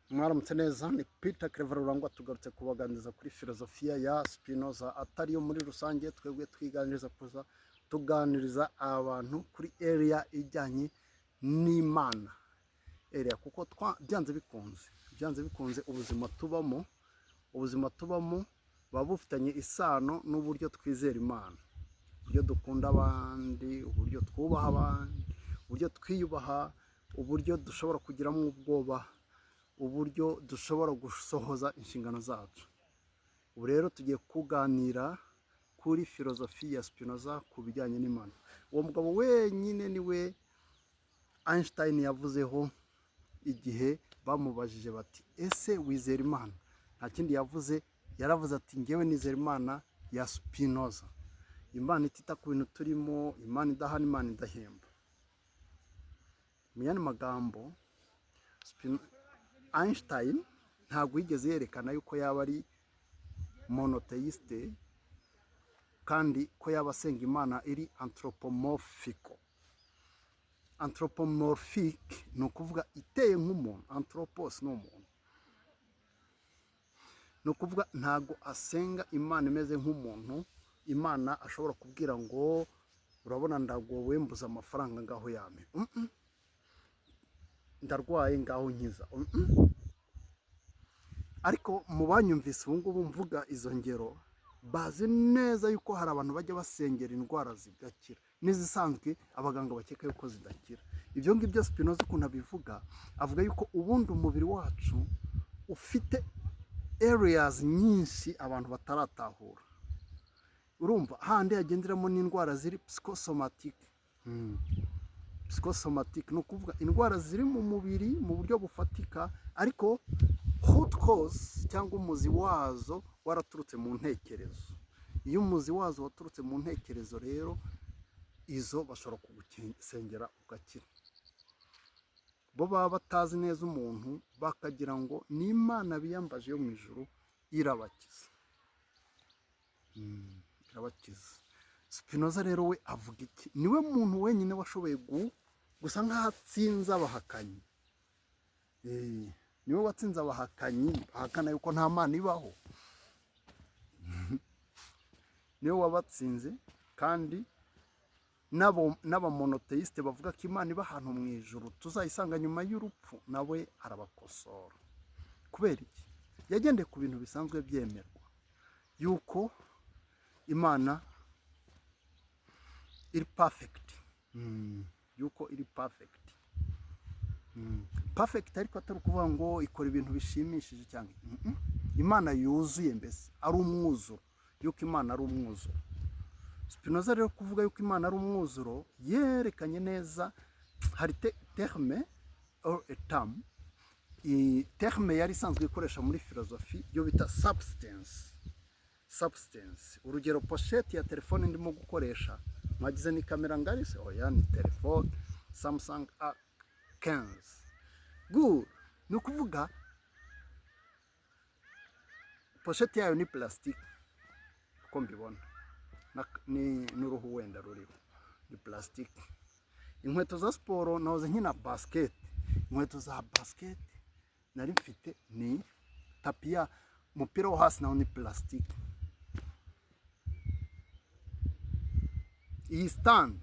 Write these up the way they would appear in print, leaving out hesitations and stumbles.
Mwaramutse neza, ni Peter Claver Rurangwa tugarutse kubaganiriza kuri filozofiya ya Spinoza, atari yo muri rusange. Twebwe twiganiriza kuza tuganiriza abantu kuri area ijyanye n'Imana, area kuko byanze bikunze ubuzima tubamo buba bufitanye isano n'uburyo twizera Imana, uburyo dukunda abandi, uburyo twubaha abandi, uburyo twiyubaha, uburyo dushobora kugiramo ubwoba, uburyo dushobora gusohoza inshingano zacu. Ubu rero tugiye kuganira kuri filozofi ya Spinoza ku bijyanye n'Imana. Uwo mugabo wenyine niwe Einstein yavuzeho igihe bamubajije bati ese wizera Imana? Nta kindi yavuze, yaravuze ati ngewe nizera Imana ya Spinoza, Imana itita ku bintu turimo, Imana idahana, Imana idahemba. Mu yandi magambo, Einstein ntabwo yigeze yerekana yuko yaba ari monotheiste kandi ko yaba asenga Imana iri anthropomorphico. Anthropomorphic ni ukuvuga iteye nk'umuntu, anthropos ni umuntu, ni ukuvuga ntabwo asenga Imana imeze nk'umuntu. Imana ashobora kubwira ngo urabona ndagowe mbuze amafaranga ngaho yame, ndarwaye ngaho nkiza. Ariko mu banyumvise ubu ngubu mvuga izo ngero, bazi neza yuko hari abantu bajya basengera indwara zigakira, n'izisanzwe abaganga bakeka yuko zidakira. Ibyo ngibyo Spinoza ukuntu abivuga, avuga yuko ubundi umubiri wacu ufite areas nyinshi abantu bataratahura. Urumva handi hagenderamo n'indwara ziri psychosomatic. Psychosomatic ni ukuvuga indwara ziri mu mubiri mu buryo bufatika, ariko root cause cyangwa umuzi wazo waraturutse mu ntekerezo. Iyo umuzi wazo waturutse mu ntekerezo rero, izo bashobora kugusengera ugakira. Bo baba batazi neza umuntu, bakagira ngo ni Imana biyambaje yo mu ijuru irabakiza. Irabakiza. Spinoza rero we avuga iki? Niwe muntu wenyine washoboye gusa nk'aho atsinze abahakanyi. Niwe watsinze abahakanyi bahakana yuko nta Mana ibaho. Niwe wabatsinze, kandi n'abamonotheiste bavuga ko Imana iba ahantu mu ijuru tuzayisanga nyuma y'urupfu, nawe arabakosora. Kubera iki? Yagendeye ku bintu bisanzwe byemerwa yuko Imana iri perfect, yuko iri perfect. Perfect ariko atari ukuvuga ngo ikora ibintu bishimishije cyangwa Imana yuzuye, mbese ari umwuzuro, yuko Imana ari umwuzuro. Spinoza rero kuvuga yuko Imana ari umwuzuro yerekanye neza. Hari terme or a term, terme yari isanzwe ikoresha muri filozofi yo bita substance. Urugero, pochette ya telefone ndimo gukoresha, mwagize ni kamera ngari se? Oya, ni telefone Samsung A15. Good. Ni ukuvuga pochette yayo ni plastique, uko mbibona, n'uruhu wenda ruriho, ni plastique. Inkweto za siporo nahoze nkina basket, inkweto za basket nari mfite ni tapia, umupira wo hasi nawo ni plastique. Iyi stand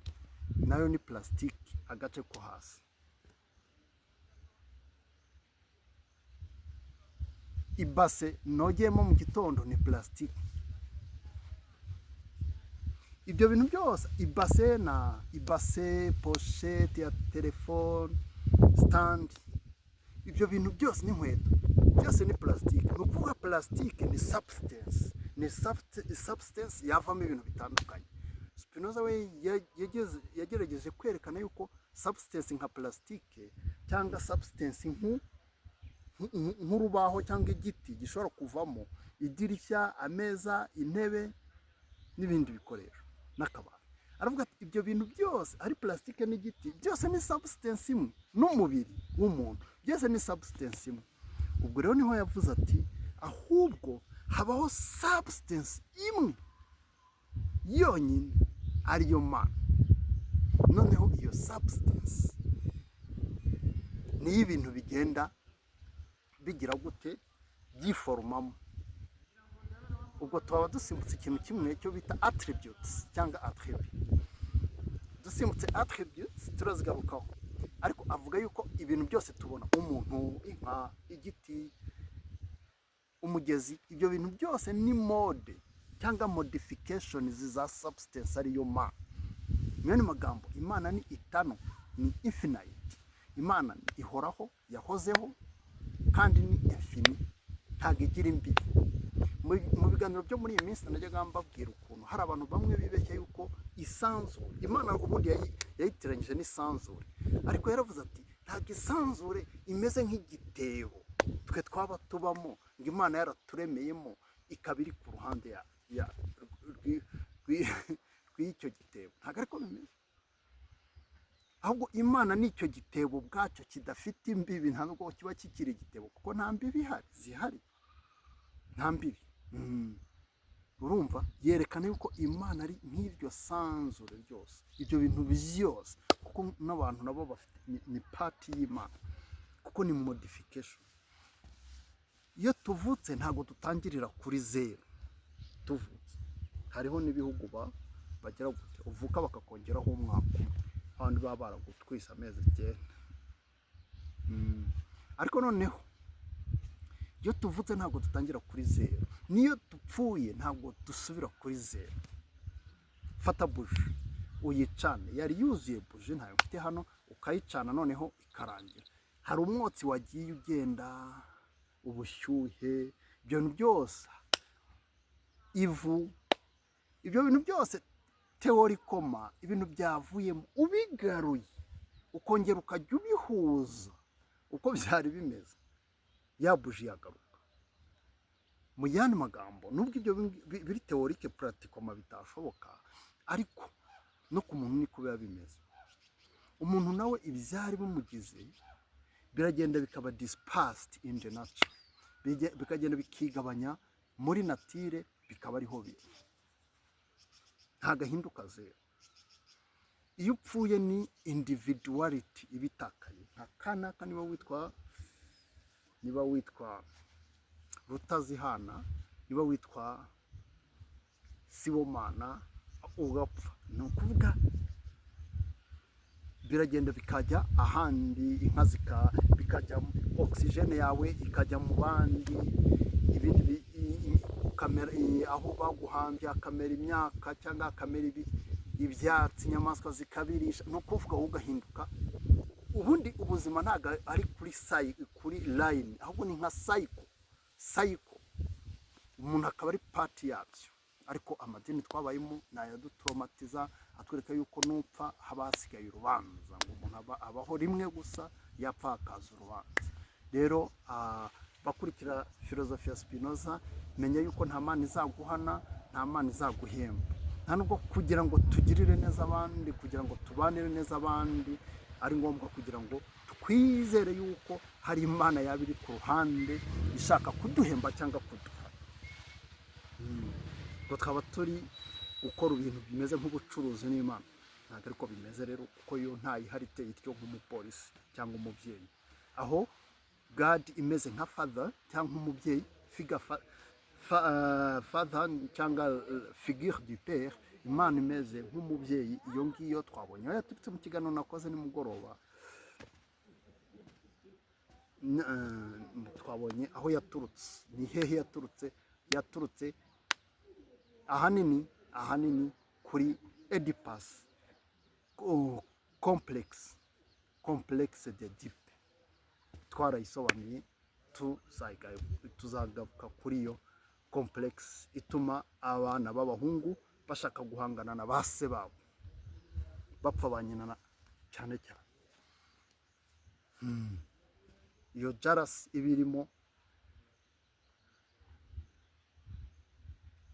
nayo ni plastique, agace ko hasi. Ibase nogeyemo mu gitondo ni plastique. Ibyo bintu byose, ibase, pochette ya telefone, stand, ibyo bintu byose n'inkweto byose ni plastique. Ni ukuvuga plastique ni substance yavamo ibintu bitandukanye. Spinoza we yagerageje kwerekana yuko substance nka plastique cyangwa substance nk'urubaho cyangwa igiti gishobora kuvamo idirishya, ameza, intebe n'ibindi bikoresho n'akabati. Aravuga ati ibyo bintu byose ari plastique n'igiti byose ni substance imwe, n'umubiri w'umuntu byose ni substance imwe. Ubwo rero niho yavuze ati ahubwo habaho substance imwe yonyine, ariyo Mana. Noneho iyo substance ni ibintu bigenda bigira gute byiforomamo. Ubwo twaba dusimbutse ikintu kimwe cyo bita attributes cyangwa attribute. Dusimbutse attributes turazigarukaho, ariko avuga yuko ibintu byose tubona, umuntu, inka, igiti, umugezi, ibyo bintu byose ni mode cyangwa modifications za substance ariyo mana. Mwene magambo, imana ni itano, ni infinite. Imana ihoraho, yahozeho, kandi ni infini, ntabwo igira imbibi. Mu biganiro byo muri iyi minsi najyaga mbabwira ukuntu hari abantu bamwe bibeshya yuko isanzure, imana ubundi yayitiranyije n'isanzure, ariko yaravuze ati ntabwo isanzure imeze nk'igitebo twe twaba tubamo, ngo imana yaraturemeyemo ikaba iri ku ruhande rw'icyo gitebo. Ntabwo ariko bimeze, ahubwo imana n'icyo gitebo ubwacyo kidafite imbibi, nta nubwo kiba kikiri igitebo, kuko nta mbibi zihari, nta mbibi. Urumva, yerekana yuko imana ari nk'iryo sanzure ryose, ibyo bintu byose, kuko n'abantu nabo bafite ni pati y'imana, kuko ni modification. Iyo tuvutse ntabwo dutangirira kuri zero. Tuvutse hariho n'ibihugu bagira gute, uvuka bakakongeraho umwaka umwe, abandi baba baragutwise amezi 9. Ariko noneho iyo tuvutse ntabwo dutangira kuri zero, niyo dupfuye ntabwo dusubira kuri zero. Fata buji uyicane, yari yuzuye buji ntayo mfite hano, ukayicana noneho ikarangira, hari umwotsi wagiye ugenda, ubushyuhe, ibyo bintu byose, ivu, ibyo bintu byose teorikoma, ibintu byavuyemo ubigaruye ukongera ukajya ubihuza uko byari bimeze, ya buji yagaruka. Mu yandi magambo, nubwo ibyo biri teorike pratikoma bitashoboka, ariko no ku muntu niko biba bimeze. Umuntu nawe ibyari bimugize biragenda bikaba dispersed in the nature, bikagenda bikigabanya muri natire, bikaba ariho biri, ntagahinduka zero. Iyo upfuye ni individuality ibitakaye, nta kanaka niba witwa Rutazihana, niba witwa Sibomana, ugapfa, ni ukuvuga biragenda bikajya ahandi, inka bikajya, oxygene yawe ikajya mu bandi, ibindi kamera aho baguhambye akamera imyaka cyangwa akamera ibyatsi, inyamaswa zikabirisha, no kuvuga ugahinduka. Ubundi ubuzima ntago ari kuri line, ahubwo ni nka cycle, umuntu akaba ari party yabyo. Ariko amadini twabayemo nayadutraumatiza, atwereka yuko nupfa haba hasigaye urubanza, ngo umuntu abaho rimwe gusa, yapfa akaza urubanza. Rero bakurikira filozofi ya Spinoza, menya yuko nta mana izaguhana, nta mana izaguhemba, nta nubwo kugira ngo tugirire neza abandi, kugira ngo tubanire neza abandi ari ngombwa, kugira ngo twizere yuko hari imana yaba iri ku ruhande ishaka kuduhemba cyangwa kuduha. Ngo twaba turi gukora ibintu bimeze nk'ubucuruzi n'imana, ntabwo ariko bimeze rero, kuko yo ntayihari iteye ityo nk'umupolisi cyangwa umubyeyi. Aho God imeze nka father cyangwa umubyeyi, father cyangwa figure du père, imana imeze nk'umubyeyi. Iyo ngiyo twabonye aho yaturutse mu kiganiro nakoze nimugoroba, twabonye aho yaturutse, ni hehe yaturutse ahanini kuri Oedipus complexe de Oedipe. Twarayisobanuye, tuzagaruka kuri iyo complex ituma abana b'abahungu bashaka guhangana na base babo, bapfa ba nyina cyane cyane. Iyo jealousy ibirimo,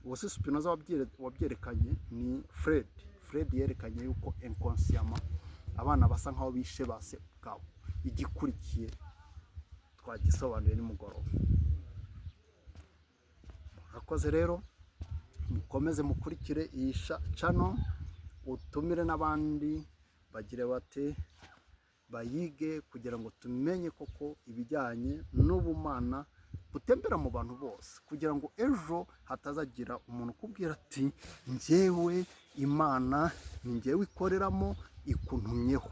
uwase Spinoza wabyerekanye ni Fred yerekanye yuko inconsciemment abana basa nkaho bishe base bwabo. Igikurikiye twagisobanuye nimugoroba. Murakoze rero, mukomeze mukurikire iyi channel, utumire n'abandi bagire bate bayige kugira ngo tumenye koko ibijyanye n'ubumana butembera mu bantu bose, kugira ngo ejo hatazagira umuntu ukubwira ati njyewe imana ni njyewe ikoreramo ikuntumyeho.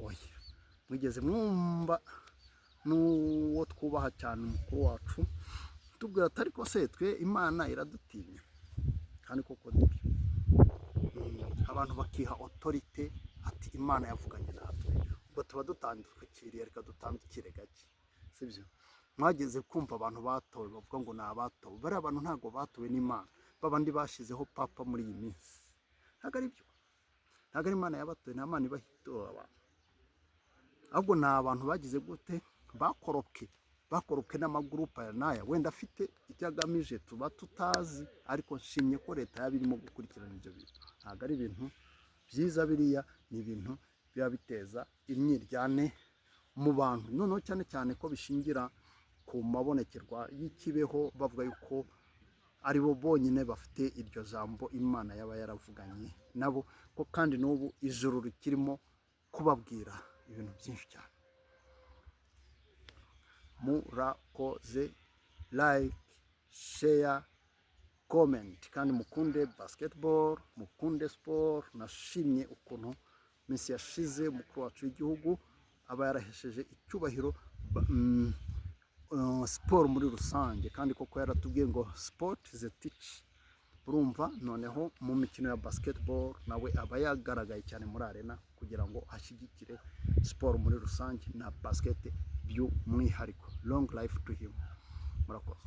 Oya, mwigeze mwumva n'uwo twubaha cyane umukuru wacu tubwira ati ariko se twe imana iradutinya? kandi koko nibyo. Abantu bakiha otorite ati imana yavuganye natwe, ubwo tuba dutandukiriye, reka dutandukire gake, sibyo? Mwageze kumva abantu batowe bavuga ngo ni abatowe, bariya abantu ntabwo batowe n'imana, babandi bashyizeho papa muri iyi minsi, ntabwo ari byo, ntabwo ari imana yabatowe, nta mana ibahitora abantu, ahubwo ni abantu bagize gute, bakoropwe n'amagurupe aya n'aya, wenda afite icyo agamije tuba tutazi, ariko nshimye ko leta yaba irimo gukurikirana ibyo bintu. Ntabwo ari ibintu byiza, biriya ni ibintu biba biteza imyiryane mu bantu, noneho cyane cyane ko bishingira ku mabonekerwa y'ikibeho, bavuga yuko ari bo bonyine bafite iryo jambo imana yaba yaravuganye nabo, ko kandi n'ubu ijuru rikirimo kubabwira ibintu byinshi cyane. Murakoze, like, share, comment, kandi mukunde basketball, mukunde sport. Nashimye ukuntu minsi yashize umukuru wacu w'igihugu aba yarahesheje icyubahiro siporo muri rusange, kandi koko yaratubwiye ngo sport is a teach. Urumva, noneho mu mikino ya basketball nawe aba yagaragaye cyane muri arena kugira ngo ashyigikire siporo muri rusange na basket by'umwihariko. Long life to him. Murakoze.